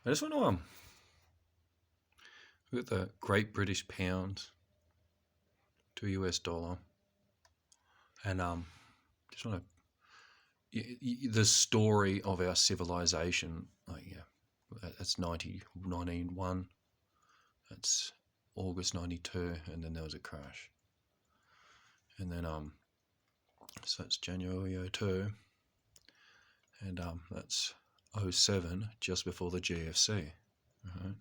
I just want to look at the Great British Pound to US dollar, and just want to the story of our civilization. Like, yeah, that's 1991. That's August 92, and then there was a crash, and then so that's January 02, and that's 07, just before the GFC. Right?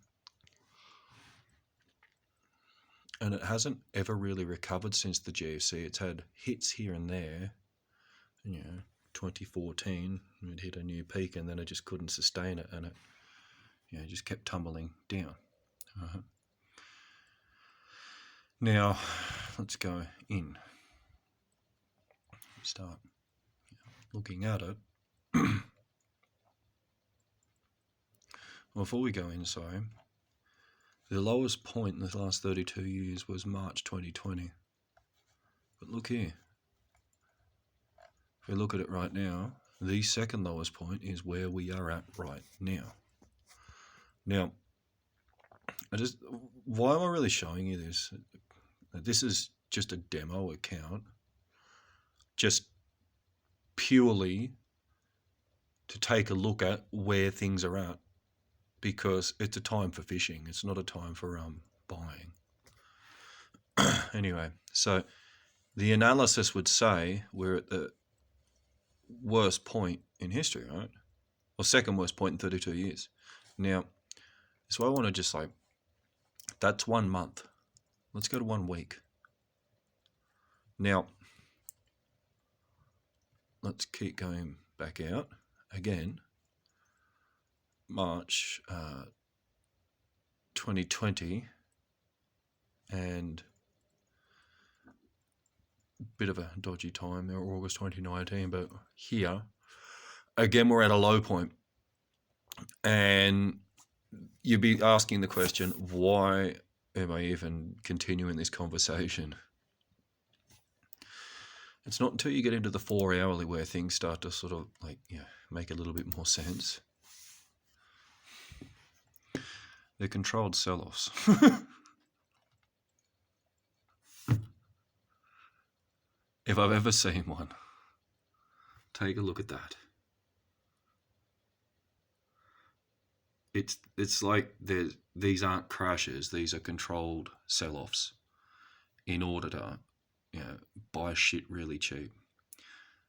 And it hasn't ever really recovered since the GFC. It's had hits here and there. 2014 it hit a new peak, and then it just couldn't sustain it, and it just kept tumbling down. Now let's go in. Start looking at it. Before we go in, sorry, the lowest point in the last 32 years was March 2020. But look here. If we look at it right now, the second lowest point is where we are at right now. Now, why am I really showing you this? This is just a demo account, just purely to take a look at where things are at, because it's a time for fishing. It's not a time for buying. Anyway, so the analysis would say we're at the worst point in history, right? Or second worst point in 32 years. Now, so I want to just that's 1 month. Let's go to 1 week. Now, let's keep going back out again. March 2020, and a bit of a dodgy time there, August 2019, but here, again, we're at a low point. And you'd be asking the question, why am I even continuing this conversation? It's not until you get into the 4 hourly where things start to sort of make a little bit more sense. They're controlled sell-offs. If I've ever seen one, take a look at that. It's like these aren't crashes; these are controlled sell-offs in order to buy shit really cheap.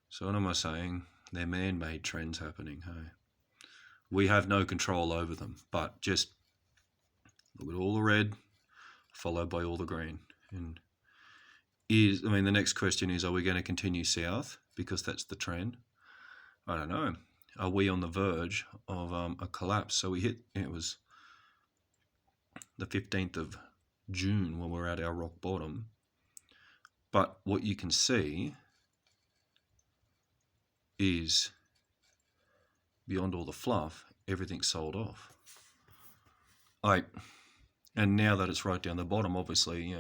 So what am I saying? They're man-made trends happening. Hey, we have no control over them, but just look at all the red, followed by all the green. And the next question is, are we going to continue south because that's the trend? I don't know. Are we on the verge of a collapse? So it was the 15th of June when we're at our rock bottom. But what you can see is, beyond all the fluff, everything's sold off. And now that it's right down the bottom, obviously,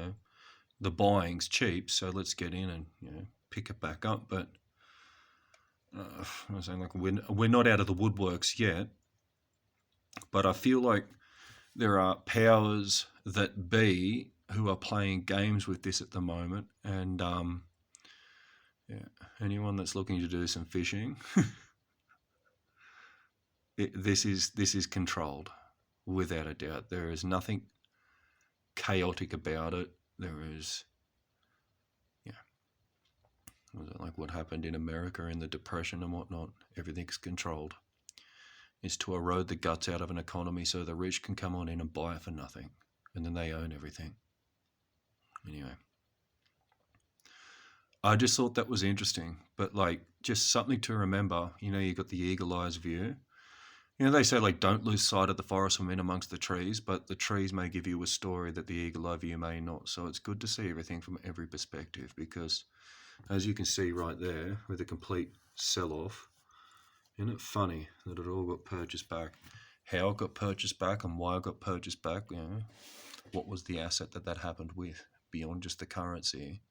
the buying's cheap, so let's get in and pick it back up. But I'm saying, we're not out of the woodworks yet, but I feel like there are powers that be who are playing games with this at the moment, and anyone that's looking to do some fishing, this is controlled without a doubt. There is nothing chaotic about it. There is, was it like what happened in America in the Depression and whatnot? Everything's controlled. It's to erode the guts out of an economy so the rich can come on in and buy it for nothing, and then they own everything. Anyway, I just thought that was interesting, but just something to remember. You got the eagle eyes view. They say don't lose sight of the forest from in amongst the trees, but the trees may give you a story that the eagle eye view may not. So it's good to see everything from every perspective, because as you can see right there with the complete sell-off, isn't it funny that it all got purchased back? How it got purchased back and why it got purchased back, what was the asset that happened with, beyond just the currency?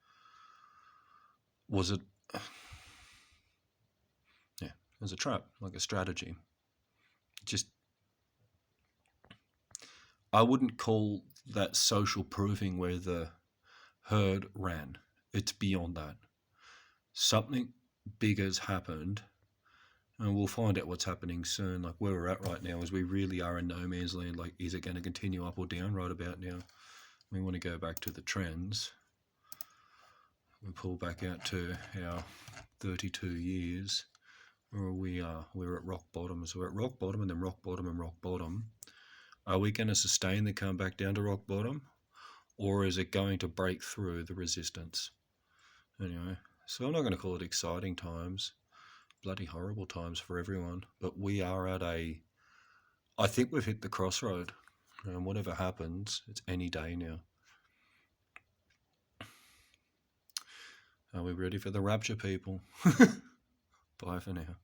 Was it, it was a trap, like a strategy. Just I wouldn't call that social proving where the herd ran. It's beyond that. Something big has happened, and we'll find out what's happening soon. Like where we're at right now is we really are in no man's land. Like, is it going to continue up or down right about now? We want to go back to the trends. We pull back out to our 32 years where we are. We're at rock bottom. So we're at rock bottom and then rock bottom and rock bottom. Are we going to sustain the come back down to rock bottom? Or is it going to break through the resistance? Anyway, so I'm not going to call it exciting times. Bloody horrible times for everyone. But we are at I think we've hit the crossroad. And whatever happens, it's any day now. Are we ready for the rapture, people? Bye for now.